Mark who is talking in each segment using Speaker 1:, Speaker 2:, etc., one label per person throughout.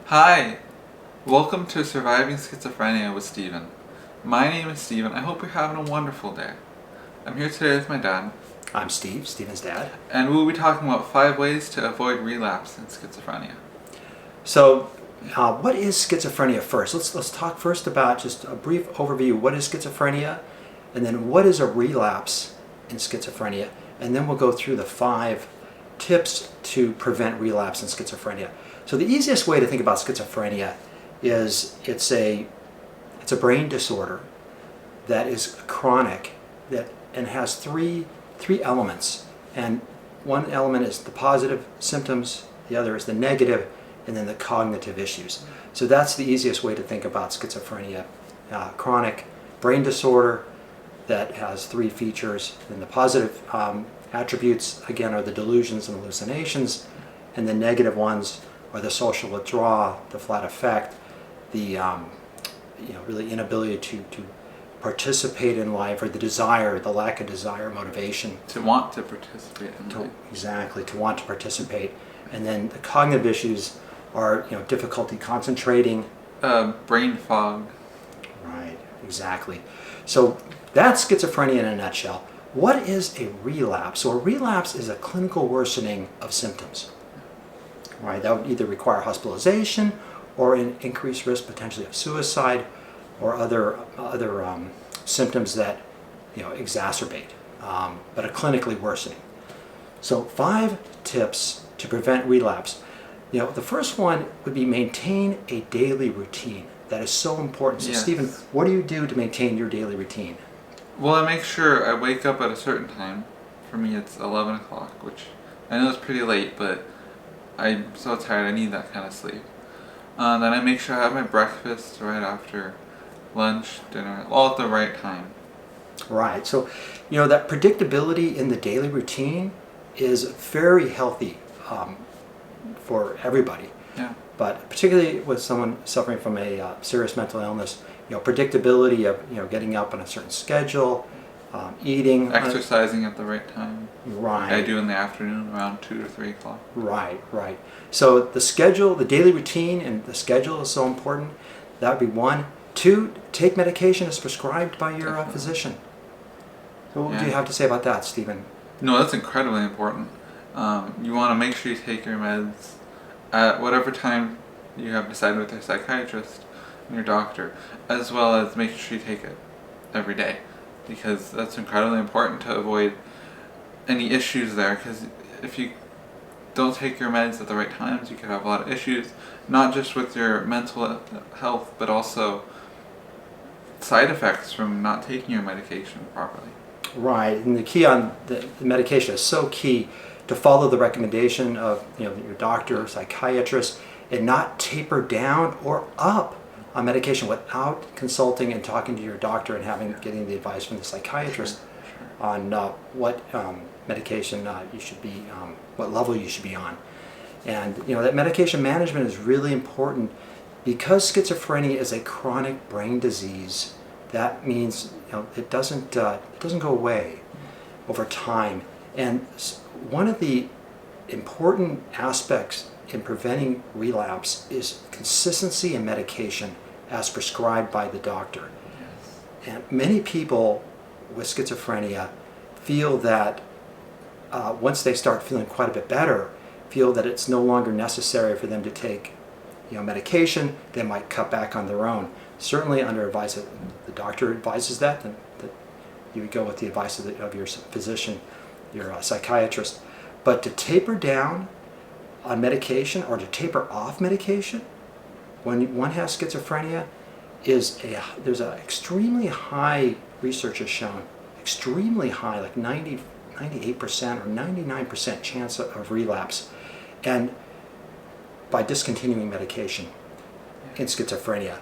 Speaker 1: Hi! Welcome to Surviving Schizophrenia with Steven. My name is Steven. I hope you're having a wonderful day. I'm here today with my dad.
Speaker 2: I'm Steve, Steven's dad.
Speaker 1: And we'll be talking about 5 ways to avoid relapse in schizophrenia.
Speaker 2: So, what is schizophrenia first? Let's talk first about just a brief overview. What is schizophrenia? And then what is a relapse in schizophrenia? And then we'll go through the 5 tips to prevent relapse in schizophrenia. So the easiest way to think about schizophrenia is it's a brain disorder that is chronic and has three elements. And one element is the positive symptoms, the other is the negative, and then the cognitive issues. So that's the easiest way to think about schizophrenia. Chronic brain disorder that has 3 features. And the positive attributes, again, are the delusions and hallucinations, and the negative ones are the social withdrawal, the flat affect, the really inability to participate in life, or the lack of desire, motivation.
Speaker 1: To want to participate in life.
Speaker 2: Exactly, to want to participate. And then the cognitive issues are difficulty concentrating.
Speaker 1: Brain fog.
Speaker 2: Right, exactly. So that's schizophrenia in a nutshell. What is a relapse? So a relapse is a clinical worsening of symptoms. Right, that would either require hospitalization or an increased risk potentially of suicide or other symptoms that exacerbate, but are clinically worsening. So 5 tips to prevent relapse. The first one would be maintain a daily routine. That is so important. So
Speaker 1: Yes.
Speaker 2: Stephen, what do you do to maintain your daily routine?
Speaker 1: Well, I make sure I wake up at a certain time. For me, it's 11 o'clock, which I know is pretty late, but I'm so tired I need that kind of sleep. Then I make sure I have my breakfast right after lunch, dinner, all at the right time.
Speaker 2: Right. So, that predictability in the daily routine is very healthy for everybody.
Speaker 1: Yeah.
Speaker 2: But particularly with someone suffering from a serious mental illness, predictability of getting up on a certain schedule, eating,
Speaker 1: Exercising at the right time.
Speaker 2: Right.
Speaker 1: I do in the afternoon around 2 to 3 o'clock.
Speaker 2: Right. So the schedule, the daily routine, and the schedule is so important. That would be 1. 2, take medication as prescribed by your
Speaker 1: Definitely.
Speaker 2: physician. So what do you have to say about that, Stephen?
Speaker 1: No, that's incredibly important. You want to make sure you take your meds at whatever time you have decided with your psychiatrist and your doctor, as well as make sure you take it every day, because that's incredibly important to avoid any issues there, because if you don't take your meds at the right times, you could have a lot of issues, not just with your mental health, but also side effects from not taking your medication properly.
Speaker 2: Right, and the key on the medication is so key to follow the recommendation of your doctor or psychiatrist, and not taper down or up on medication without consulting and talking to your doctor and getting the advice from the psychiatrist on what medication you should be, what level you should be on. And that medication management is really important, because schizophrenia is a chronic brain disease. That means it doesn't go away over time. And one of the important aspects in preventing relapse is consistency in medication as prescribed by the doctor.
Speaker 1: Yes.
Speaker 2: And many people with schizophrenia feel that once they start feeling quite a bit better, feel that it's no longer necessary for them to take medication. They might cut back on their own. Certainly under advice of the doctor advises that you would go with the advice of your physician, your psychiatrist. But to taper down on medication or to taper off medication when one has schizophrenia there's an extremely high, research has shown, extremely high, like 98% or 99% chance of relapse, and by discontinuing medication in schizophrenia.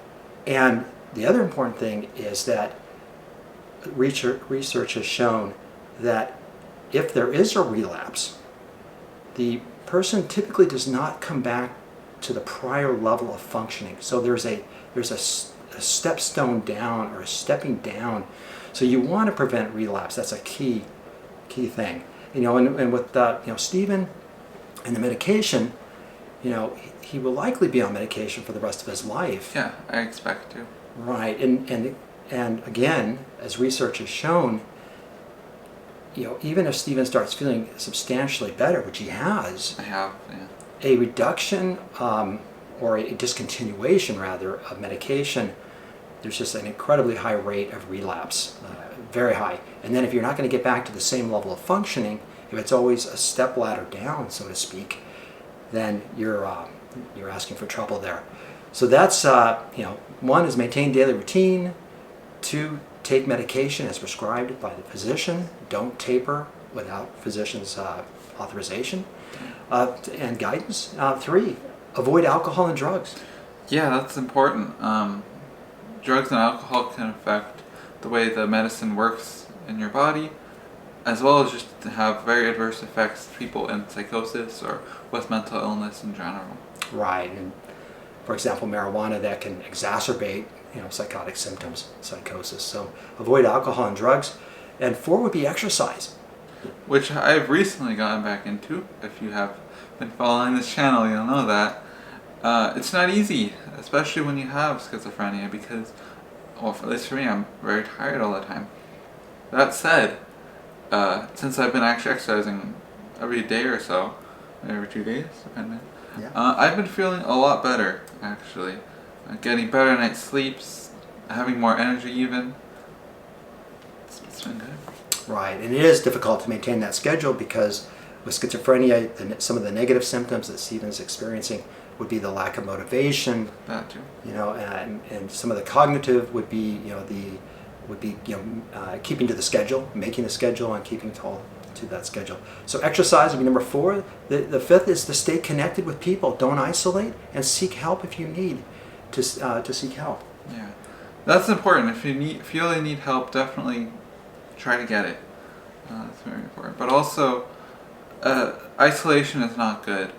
Speaker 2: And the other important thing is that research has shown that if there is a relapse, the person typically does not come back to the prior level of functioning. So there's a stepstone down, or a stepping down. So you want to prevent relapse. That's a key thing. And with Stephen and the medication, he will likely be on medication for the rest of his life.
Speaker 1: Yeah, I expect to.
Speaker 2: Right, and again, as research has shown, even if Stephen starts feeling substantially better, which he has,
Speaker 1: I have, yeah.
Speaker 2: a reduction or a discontinuation rather of medication, there's just an incredibly high rate of relapse, very high. And then if you're not going to get back to the same level of functioning, if it's always a step ladder down, so to speak, then you're asking for trouble there. So that's one is maintain daily routine. 2, take medication as prescribed by the physician. Don't taper without physician's authorization and guidance. 3, avoid alcohol and drugs.
Speaker 1: Yeah, that's important. Drugs and alcohol can affect the way the medicine works in your body, as well as just to have very adverse effects to people in psychosis or with mental illness in general.
Speaker 2: Right, and for example, marijuana, that can exacerbate psychotic symptoms, psychosis. So avoid alcohol and drugs. And 4 would be exercise,
Speaker 1: which I've recently gotten back into. If you have been following this channel, you'll know that. It's not easy, especially when you have schizophrenia, because, well, at least for me, I'm very tired all the time. That said, since I've been actually exercising every day or so, maybe every 2 days, depending, I've been feeling a lot better, actually. Getting better night's sleeps, having more energy even. It's been good.
Speaker 2: Right, and it is difficult to maintain that schedule because with schizophrenia, some of the negative symptoms that Stephen's experiencing would be the lack of motivation.
Speaker 1: That too.
Speaker 2: And some of the cognitive would be, keeping to the schedule, making the schedule, and keeping to that schedule. So exercise would be number 4. The 5th is to stay connected with people. Don't isolate, and seek help if you need to seek help.
Speaker 1: Yeah, that's important. If you really need help, definitely try to get it. That's very important. But also, isolation is not good.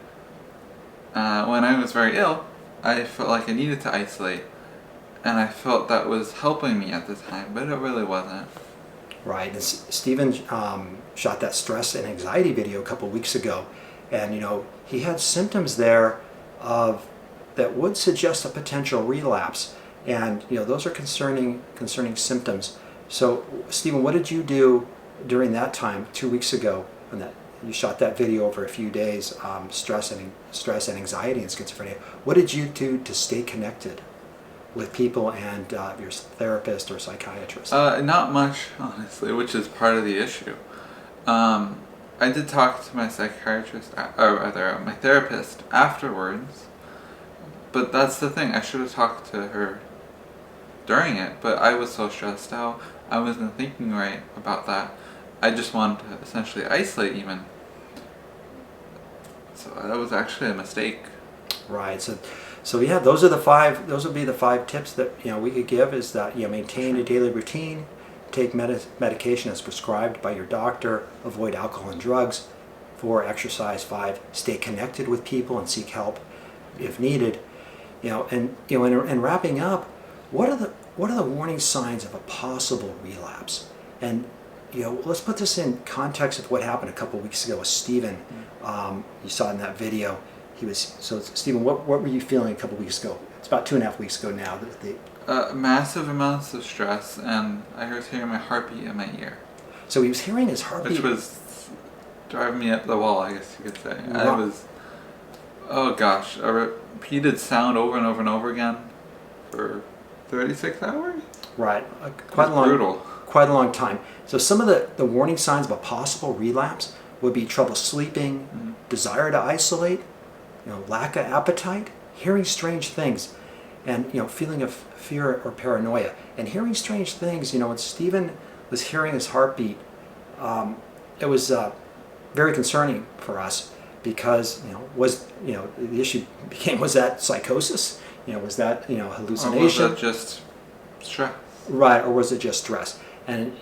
Speaker 1: When I was very ill, I felt like I needed to isolate, and I felt that was helping me at the time, but it really wasn't.
Speaker 2: Right, and Stephen shot that stress and anxiety video a couple weeks ago, and he had symptoms there that would suggest a potential relapse, and those are concerning symptoms. So Stephen, what did you do during that time 2 weeks ago when you shot that video over a few days? Stress and anxiety and schizophrenia. What did you do to stay connected with people and your therapist or psychiatrist?
Speaker 1: Not much, honestly, which is part of the issue. I did talk to my psychiatrist, or rather my therapist afterwards, but that's the thing, I should have talked to her during it, but I was so stressed out, I wasn't thinking right about that. I just wanted to essentially isolate even. So that was actually a mistake.
Speaker 2: Right, so yeah, those would be the 5 tips that we could give, is that maintain a daily routine, take medication as prescribed by your doctor, avoid alcohol and drugs. 4, exercise. 5, stay connected with people and seek help if needed. And wrapping up, what are the warning signs of a possible relapse? And let's put this in context with what happened a couple weeks ago with Stephen. You saw in that video. Stephen, what were you feeling a couple weeks ago? It's about 2.5 weeks ago now.
Speaker 1: Massive amounts of stress, and I was hearing my heartbeat in my ear.
Speaker 2: So he was hearing his heartbeat,
Speaker 1: which was driving me up the wall, I guess you could say.
Speaker 2: Right.
Speaker 1: I was, oh gosh, a repeated sound over and over and over again for 36 hours?
Speaker 2: Right, quite a long time. So some of the warning signs of a possible relapse would be trouble sleeping, desire to isolate, lack of appetite, hearing strange things, and feeling of fear or paranoia. And hearing strange things, when Stephen was hearing his heartbeat, it was very concerning for us, because the issue became, was that psychosis? Was that hallucination?
Speaker 1: Or was that just stress?
Speaker 2: Right, or was it just stress? And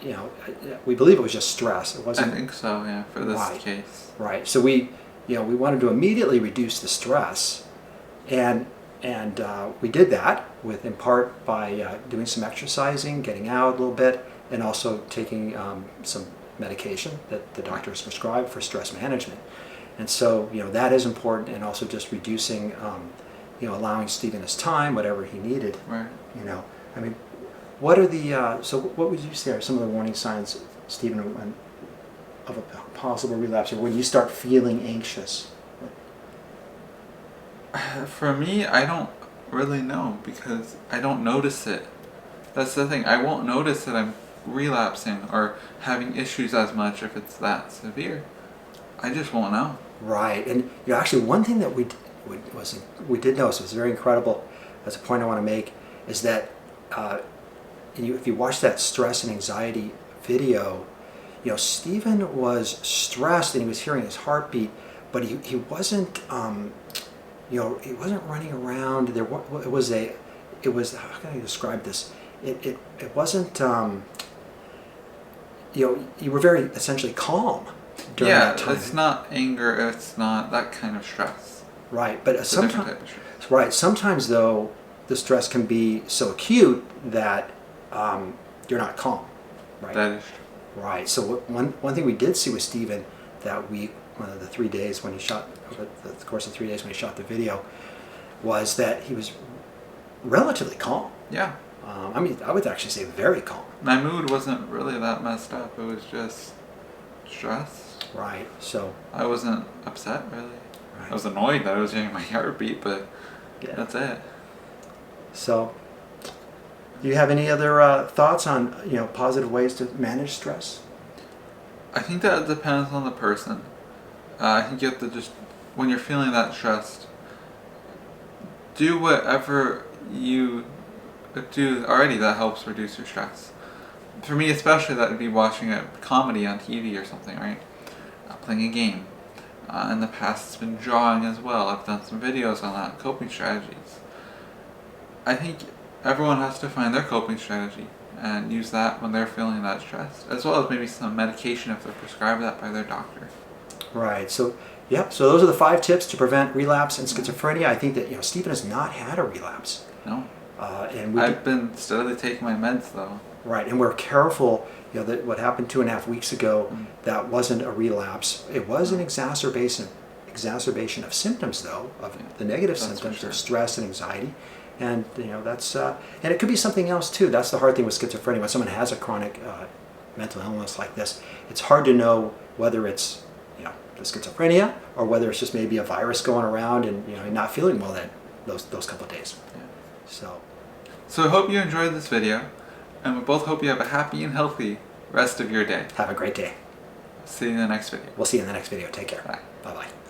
Speaker 2: we believe it was just stress. It wasn't.
Speaker 1: I think so, yeah, for this case.
Speaker 2: Right. So we wanted to immediately reduce the stress, and we did that in part by doing some exercising, getting out a little bit, and also taking some medication that the doctors prescribed for stress management. And so, that is important, and also just reducing, allowing Stephen his time, whatever he needed.
Speaker 1: Right.
Speaker 2: I mean, what are the, so what would you say are some of the warning signs, Stephen, of a possible relapse, or when you start feeling anxious?
Speaker 1: For me, I don't really know because I don't notice it. That's the thing. I won't notice that I'm relapsing or having issues as much if it's that severe. I just won't know.
Speaker 2: Right. And actually, one thing that we did notice was very incredible. That's a point I want to make, is that if you watch that stress and anxiety video, Stephen was stressed and he was hearing his heartbeat, but he wasn't. He wasn't running around. It was how can I describe this? It wasn't. You were very essentially calm during that time.
Speaker 1: It's not anger. It's not that kind of stress.
Speaker 2: Right, but
Speaker 1: It's a different type of stress.
Speaker 2: right. Sometimes though, the stress can be so acute that you're not calm. Right.
Speaker 1: That is true.
Speaker 2: Right. So one thing we did see with Stephen that week, one of the 3 days when he shot, over the course of 3 days when he shot the video, was that he was relatively calm.
Speaker 1: Yeah.
Speaker 2: I would actually say very calm.
Speaker 1: My mood wasn't really that messed up. It was just stress.
Speaker 2: Right. So
Speaker 1: I wasn't upset really.
Speaker 2: Right.
Speaker 1: I was annoyed that I was hearing my heartbeat, but that's it.
Speaker 2: So, do you have any other thoughts on positive ways to manage stress?
Speaker 1: I think that depends on the person. I think you have to just, when you're feeling that stressed, do whatever you do already that helps reduce your stress. For me especially, that would be watching a comedy on TV or something, right? Playing a game. In the past it's been drawing as well. I've done some videos on that, coping strategies. I think everyone has to find their coping strategy and use that when they're feeling that stressed, as well as maybe some medication if they're prescribed that by their doctor.
Speaker 2: Right. So, so those are the 5 tips to prevent relapse in schizophrenia. I think that Stephen has not had a relapse.
Speaker 1: No.
Speaker 2: And
Speaker 1: I've been steadily taking my meds though.
Speaker 2: Right, and we're careful. That what happened 2.5 weeks ago, that wasn't a relapse. It was an exacerbation of symptoms, though, of the negative symptoms of stress and anxiety, and that's and it could be something else too. That's the hard thing with schizophrenia. When someone has a chronic mental illness like this, it's hard to know whether it's the schizophrenia or whether it's just maybe a virus going around and not feeling well those couple of days. Yeah.
Speaker 1: So I hope you enjoyed this video, and we both hope you have a happy and healthy rest of your day.
Speaker 2: Have a great day.
Speaker 1: See you in the next video.
Speaker 2: We'll see you in the next video. Take care.
Speaker 1: Bye.
Speaker 2: Bye-bye.